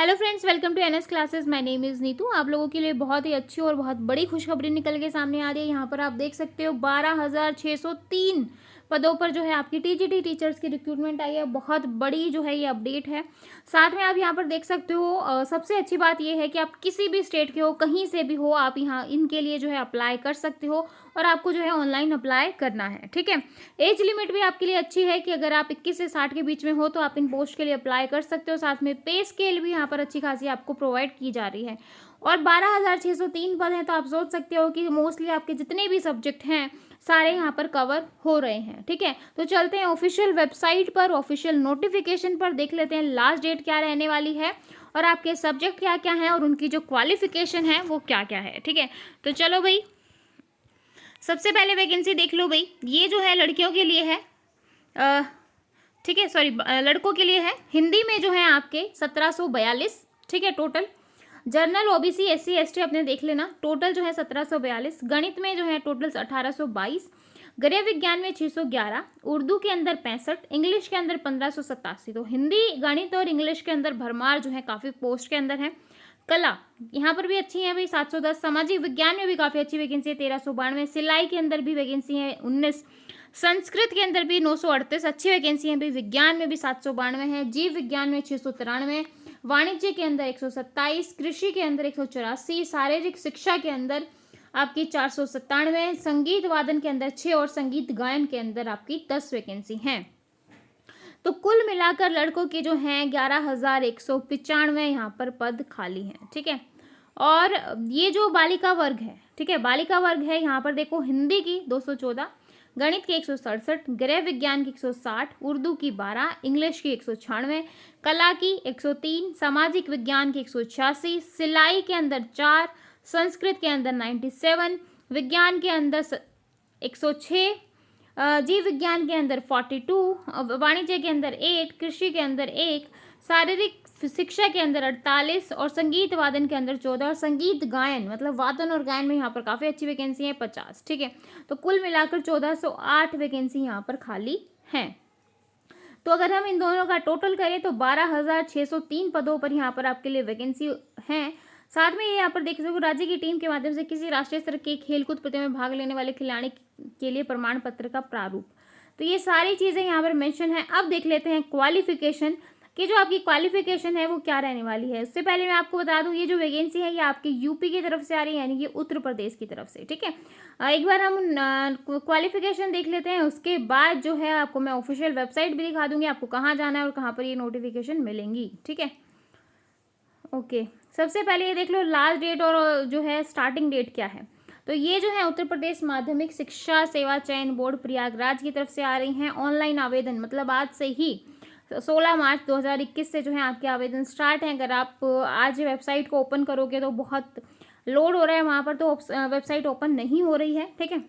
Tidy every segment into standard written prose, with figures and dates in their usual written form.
Hello friends, welcome to NS classes. My name is Neetu. आप लोगों के लिए बहुत ही अच्छी और बहुत बड़ी खुशखबरी निकल के सामने आ रही है। यहाँ पर आप देख सकते हो 12,603 पदों पर जो है आपकी टीजीटी टीचर्स की रिक्रूटमेंट आई है। बहुत बड़ी जो है ये अपडेट है। साथ में आप यहाँ पर देख सकते हो सबसे अच्छी बात ये है कि आप किसी भी स्टेट के हो, कहीं से भी हो, आप यहाँ इनके लिए जो है अप्लाई कर सकते हो और आपको जो है ऑनलाइन अप्लाई करना है। ठीक है, एज लिमिट भी आपके लिए अच्छी है कि अगर आप 21 से 60 के बीच में हो तो आप इन पोस्ट के लिए अप्लाई कर सकते हो। साथ में पे स्केल भी यहाँ पर अच्छी खासी आपको प्रोवाइड की जा रही है और 12,603 पद हैं, तो आप सोच सकते हो कि मोस्टली आपके जितने भी सब्जेक्ट हैं सारे यहाँ पर कवर हो रहे हैं। ठीक है, तो चलते हैं ऑफिशियल वेबसाइट पर, ऑफिशियल नोटिफिकेशन पर, देख लेते हैं लास्ट डेट क्या रहने वाली है और आपके सब्जेक्ट क्या क्या हैं और उनकी जो क्वालिफिकेशन है वो क्या क्या है। ठीक है, तो चलो भाई, सबसे पहले वैकेंसी देख लो भाई। ये जो है लड़कियों के लिए है, ठीक है, सॉरी, लड़कों के लिए है। हिंदी में जो है आपके 1742, ठीक है, total. Journal OBC SC ST अपने देख लेना, टोटल जो है 1742। गणित में जो है टोटल 1822, गृह विज्ञान में 611, उर्दू के अंदर 65, इंग्लिश के अंदर 1587। तो हिंदी, गणित और इंग्लिश के अंदर भरमार जो है काफ़ी पोस्ट के अंदर है। कला यहाँ पर भी अच्छी है भाई, 710। सामाजिक विज्ञान में भी काफ़ी अच्छी वैकेंसी है, 1392। सिलाई के अंदर भी वैकेंसी है 19। संस्कृत के अंदर भी 938 अच्छी वैकेंसी है भाई। विज्ञान में भी 792 है। जीव विज्ञान में 693। वाणिज्य के अंदर 127। कृषि के अंदर 184। शारीरिक शिक्षा के अंदर आपकी 497। संगीत वादन के अंदर 6 और संगीत गायन के अंदर आपकी 10 वैकेंसी हैं। तो कुल मिलाकर लड़कों के जो हैं 11,195 यहाँ पर पद खाली हैं। ठीक है, और ये जो बालिका वर्ग है, ठीक है, बालिका वर्ग है, यहाँ पर देखो हिंदी की 214, गणित की 167, गृह विज्ञान की 160, उर्दू की 12, इंग्लिश की 196, कला की 103, सामाजिक विज्ञान की 186, सिलाई के अंदर 4, संस्कृत के अंदर 97, विज्ञान के अंदर 106, जीव विज्ञान के अंदर 42, वाणिज्य के अंदर 8, कृषि के अंदर 1, शारीरिक शिक्षा के अंदर 48 और संगीत वादन के अंदर 14 और संगीत गायन मतलब वादन और गायन में यहाँ पर काफ़ी अच्छी वैकेंसी है 50। ठीक है, तो कुल मिलाकर 1408 वैकेंसी यहाँ पर खाली हैं। तो अगर हम इन दोनों का टोटल करें तो 12,603 पदों पर यहाँ पर आपके लिए वैकेंसी हैं। साथ में ये यहाँ पर देख सकते हो राज्य की टीम के माध्यम से किसी राष्ट्रीय स्तर के खेलकूद प्रतियोगिता में भाग लेने वाले खिलाड़ी के लिए प्रमाण पत्र का प्रारूप। तो ये सारी चीज़ें यहाँ पर मेंशन है। अब देख लेते हैं क्वालिफिकेशन कि जो आपकी क्वालिफिकेशन है वो क्या रहने वाली है। उससे पहले मैं आपको बता दूं, ये जो वैकेंसी है ये आपकी यूपी की तरफ से आ रही है, यानी कि उत्तर प्रदेश की तरफ से। ठीक है, एक बार हम क्वालिफिकेशन देख लेते हैं, उसके बाद जो है आपको मैं ऑफिशियल वेबसाइट भी दिखा दूंगी, आपको कहाँ जाना है और कहाँ पर ये नोटिफिकेशन मिलेंगी। ठीक है, ओके, सबसे पहले ये देख लो लास्ट डेट और जो है स्टार्टिंग डेट क्या है। तो ये जो है उत्तर प्रदेश माध्यमिक शिक्षा सेवा चयन बोर्ड प्रयागराज की तरफ से आ रही हैं। ऑनलाइन आवेदन मतलब आज से ही 16 मार्च 2021 से जो है आपके आवेदन स्टार्ट हैं। अगर आप आज वेबसाइट को ओपन करोगे तो बहुत लोड हो रहा है वहाँ पर, तो वेबसाइट ओपन नहीं हो रही है। ठीक है,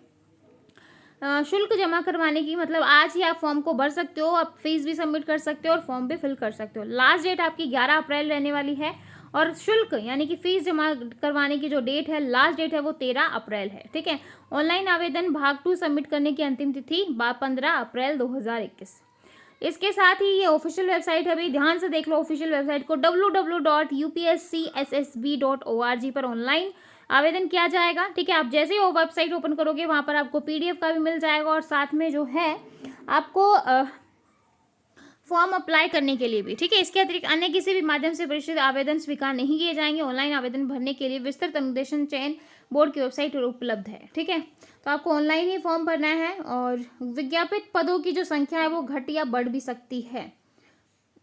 शुल्क जमा करवाने की मतलब आज ही आप फॉर्म को भर सकते हो, आप फीस भी सबमिट कर सकते हो और फॉर्म भी फिल कर सकते हो। लास्ट डेट आपकी 11 अप्रैल रहने वाली है और शुल्क यानी कि फीस जमा करवाने की जो डेट है, लास्ट डेट है, वो 13 अप्रैल है। ठीक है, ऑनलाइन आवेदन भाग 2 सबमिट करने की अंतिम तिथि 15 अप्रैल 2021। इसके साथ ही ये ऑफिशियल वेबसाइट है भाई, ध्यान से देख लो ऑफिशियल वेबसाइट को, www.upscssb.org पर ऑनलाइन आवेदन किया जाएगा। ठीक है, आप जैसे ही वो वेबसाइट ओपन करोगे वहाँ पर आपको पीडीएफ का भी मिल जाएगा और साथ में जो है आपको फॉर्म अप्लाई करने के लिए भी। ठीक है, इसके अतिरिक्त अन्य किसी भी माध्यम से प्रेषित आवेदन स्वीकार नहीं किए जाएंगे। ऑनलाइन आवेदन भरने के लिए विस्तृत अनुदेशन चयन बोर्ड की वेबसाइट पर उपलब्ध है। ठीक है, तो आपको ऑनलाइन ही फॉर्म भरना है और विज्ञापित पदों की जो संख्या है वो घट या बढ़ भी सकती है।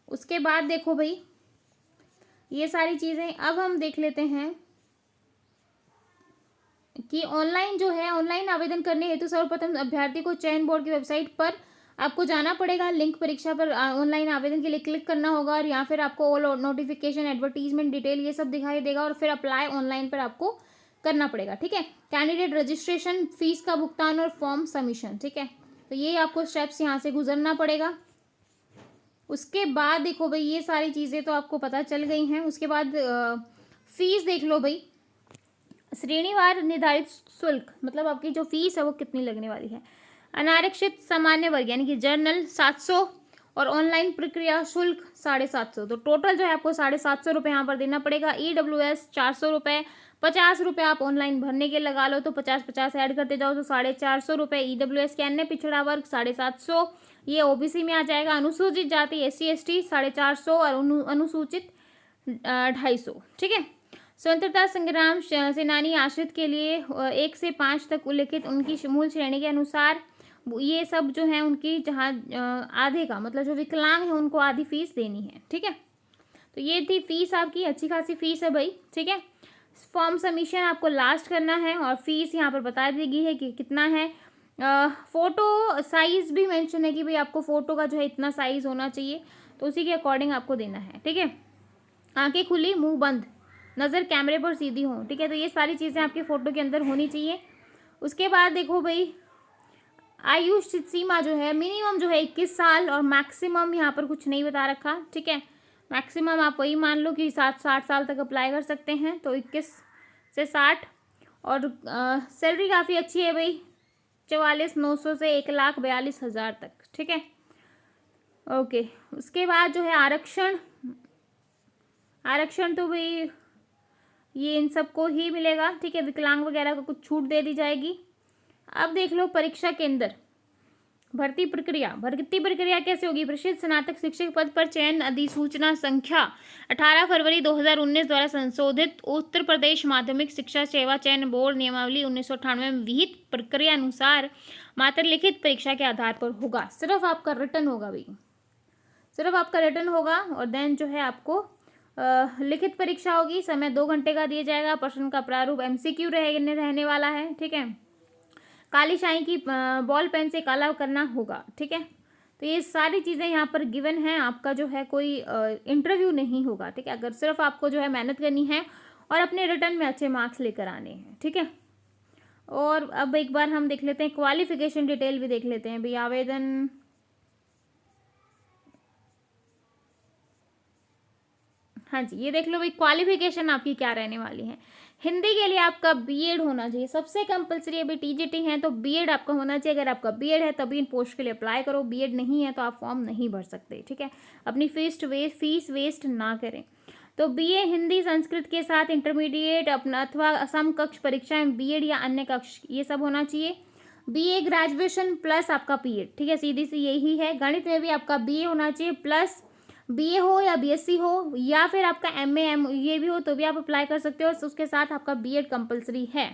उसके बाद देखो भाई ये सारी चीज़ें अब हम देख लेते हैं कि ऑनलाइन जो है, ऑनलाइन आवेदन करने हेतु सर्वप्रथम अभ्यर्थी को चयन बोर्ड की वेबसाइट पर आपको जाना पड़ेगा। लिंक परीक्षा पर ऑनलाइन आवेदन के लिए क्लिक करना होगा और यहाँ फिर आपको ऑल नोटिफिकेशन, एडवर्टीजमेंट, डिटेल ये सब दिखाई देगा और फिर अप्लाई ऑनलाइन पर आपको करना पड़ेगा। ठीक है, कैंडिडेट रजिस्ट्रेशन, फीस का भुगतान और फॉर्म सबमिशन। ठीक है, तो ये आपको स्टेप्स यहाँ से गुजरना पड़ेगा। उसके बाद देखो भाई ये सारी चीज़ें तो आपको पता चल गई हैं। उसके बाद फीस देख लो भाई, श्रेणीवार निर्धारित शुल्क मतलब आपकी जो फीस है वो कितनी लगने वाली है। अनारक्षित सामान्य वर्ग यानी कि जर्नल 700 और ऑनलाइन प्रक्रिया शुल्क 750। तो टोटल जो है आपको 750 रुपये यहाँ पर देना पड़ेगा। EWS 400 रुपये, 50 रुपये आप ऑनलाइन भरने के लगा लो, तो 50-50 ऐड करते जाओ तो 450 रुपये। EWS के अन्य पिछड़ा वर्ग 750, ये OBC में आ जाएगा। अनुसूचित जाति SC ST 450 और अनुसूचित 250। ठीक है। स्वतंत्रता संग्राम सेनानी आश्रित के लिए 1 से 5 तक उल्लिखित उनकी मूल श्रेणी के अनुसार ये सब जो है उनकी जहाँ आधे का मतलब जो विकलांग है उनको आधी फीस देनी है। ठीक है। तो ये थी फीस आपकी, अच्छी खासी फीस है भाई। ठीक है। फॉर्म सबमिशन आपको लास्ट करना है और फीस यहाँ पर बता दी गई है कि कितना है। फ़ोटो साइज़ भी मेंशन है कि भाई आपको फ़ोटो का जो है इतना साइज़ होना चाहिए, तो उसी के अकॉर्डिंग आपको देना है। ठीक है। आंखें खुली मुंह बंद, नज़र कैमरे पर सीधी हो। ठीक है। तो ये सारी चीज़ें आपके फ़ोटो के अंदर होनी चाहिए। उसके बाद देखो भाई, आयु सीमा जो है मिनिमम जो है 21 साल और मैक्सिमम यहाँ पर कुछ नहीं बता रखा। ठीक है। मैक्सिमम आप वही मान लो कि 60 साल तक अप्लाई कर सकते हैं, तो 21 से 60। और सैलरी काफ़ी अच्छी है भाई, 44,900 से 1,42,000 तक। ठीक है। ओके। उसके बाद जो है आरक्षण तो भाई ये इन सबको ही मिलेगा। ठीक है। विकलांग वगैरह को कुछ छूट दे दी जाएगी। अब देख लो परीक्षा केंद्र, भर्ती प्रक्रिया कैसे होगी। प्रसिद्ध स्नातक शिक्षक पद पर चयन अधिसूचना संख्या 18 फरवरी 2019 द्वारा संशोधित उत्तर प्रदेश माध्यमिक शिक्षा सेवा चयन बोर्ड नियमावली 1998 में विहित प्रक्रिया अनुसार मात्र लिखित परीक्षा के आधार पर होगा। सिर्फ आपका रिटर्न होगा भाई, सिर्फ आपका रिटर्न होगा। और देन जो है आपको लिखित परीक्षा होगी। समय 2 घंटे का दिया जाएगा। प्रश्न का प्रारूप MCQ रहने वाला है। ठीक है। काली शाही की बॉल पेन से काला करना होगा। ठीक है। तो ये सारी चीज़ें यहाँ पर गिवन हैं। आपका जो है कोई इंटरव्यू नहीं होगा। ठीक है। अगर सिर्फ आपको जो है मेहनत करनी है और अपने रिटर्न में अच्छे मार्क्स लेकर आने हैं। ठीक है। और अब एक बार हम देख लेते हैं क्वालिफिकेशन डिटेल भी देख लेते हैं भाई। आवेदन हाँ जी, ये देख लो भाई, क्वालिफिकेशन आपकी क्या रहने वाली है। हिंदी के लिए आपका BEd होना चाहिए, सबसे कंपलसरी। अभी TGT है तो BEd आपका होना चाहिए। अगर आपका BEd है तभी इन पोस्ट के लिए अप्लाई करो, BEd नहीं है तो आप फॉर्म नहीं भर सकते। ठीक है। अपनी फीस वेस्ट ना करें। तो BA हिंदी संस्कृत के साथ इंटरमीडिएट अपना अथवा समकक्ष परीक्षाएं BEd या अन्य कक्ष ये सब होना चाहिए। BA ग्रेजुएशन प्लस आपका PEd। ठीक है। सीधी सी यही है। गणित में भी आपका BA होना चाहिए प्लस BA हो या BSc हो या फिर आपका MA ये भी हो तो भी आप अप्लाई कर सकते हो। उसके साथ आपका BEd कंपलसरी है।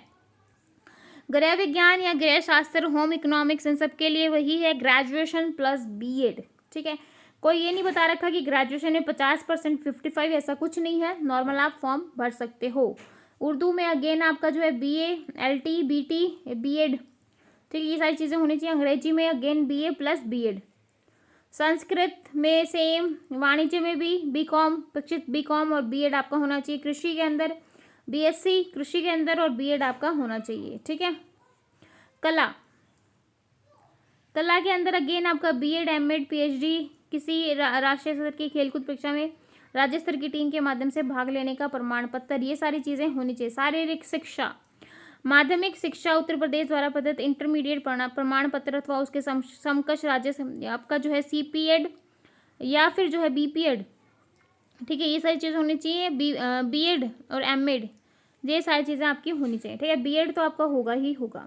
गृह विज्ञान या गृह शास्त्र, होम इकोनॉमिक्स, इन सब के लिए वही है, ग्रेजुएशन प्लस BEd। ठीक है। कोई ये नहीं बता रखा कि ग्रेजुएशन में 50%, 55, ऐसा कुछ नहीं है। नॉर्मल आप फॉर्म भर सकते हो। उर्दू में अगेन आपका जो है BA, LT, BT, BEd। ठीक है। ये सारी चीज़ें होनी चाहिए। अंग्रेजी में again BA plus BEd। Sanskrit में सेम। वाणिज्य में भी BCom, प्रशिक्षित BCom और BEd आपका होना चाहिए। कृषि के अंदर BSc कृषि के अंदर और BEd आपका होना चाहिए। ठीक है। कला के अंदर अगेन आपका BEd, MAd, PhD, किसी राष्ट्रीय स्तर की खेलकूद परीक्षा में राज्य स्तर की टीम के माध्यम से भाग लेने का प्रमाण पत्र, ये सारी चीज़ें होनी चाहिए। शारीरिक शिक्षा, माध्यमिक शिक्षा उत्तर प्रदेश द्वारा प्रदत्त इंटरमीडिएट प्रमाण पत्र अथवा उसके समकक्ष राज्य आपका जो है CPEd या फिर जो है BPEd। ठीक है। ये सारी चीज़ें होनी चाहिए। BEd और MAd ये सारी चीज़ें आपकी होनी चाहिए। ठीक है। BEd तो आपका होगा ही होगा।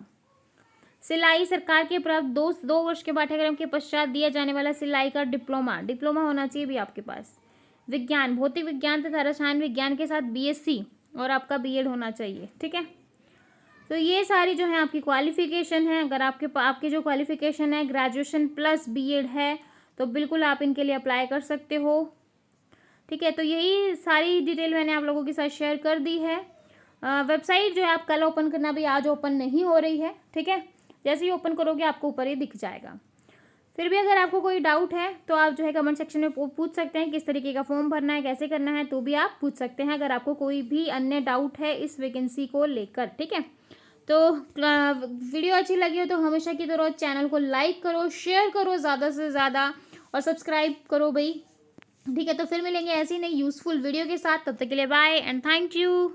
सिलाई, सरकार के प्राप्त 2 वर्ष के पाठ्यक्रम के पश्चात दिया जाने वाला सिलाई का डिप्लोमा होना चाहिए भी आपके पास। विज्ञान, भौतिक विज्ञान तथा रसायन विज्ञान के साथ BSc और आपका BEd होना चाहिए। ठीक है। तो ये सारी जो है आपकी क्वालिफिकेशन है। अगर आपकी जो क्वालिफिकेशन है ग्रेजुएशन प्लस BEd है तो बिल्कुल आप इनके लिए अप्लाई कर सकते हो। ठीक है। तो यही सारी डिटेल मैंने आप लोगों के साथ शेयर कर दी है। वेबसाइट जो है आप कल ओपन करना, भी आज ओपन नहीं हो रही है। ठीक है। जैसे ही ओपन करोगे आपको ऊपर ही दिख जाएगा। फिर भी अगर आपको कोई डाउट है तो आप जो है कमेंट सेक्शन में पूछ सकते हैं किस तरीके का फॉर्म भरना है, कैसे करना है, तो भी आप पूछ सकते हैं अगर आपको कोई भी अन्य डाउट है इस वैकेंसी को लेकर। ठीक है। तो वीडियो अच्छी लगी हो तो हमेशा की तरह चैनल को लाइक करो, शेयर करो ज़्यादा से ज़्यादा और सब्सक्राइब करो भाई। ठीक है। तो फिर मिलेंगे ऐसी नई यूज़फुल वीडियो के साथ। तब तक के लिए बाय एंड थैंक यू।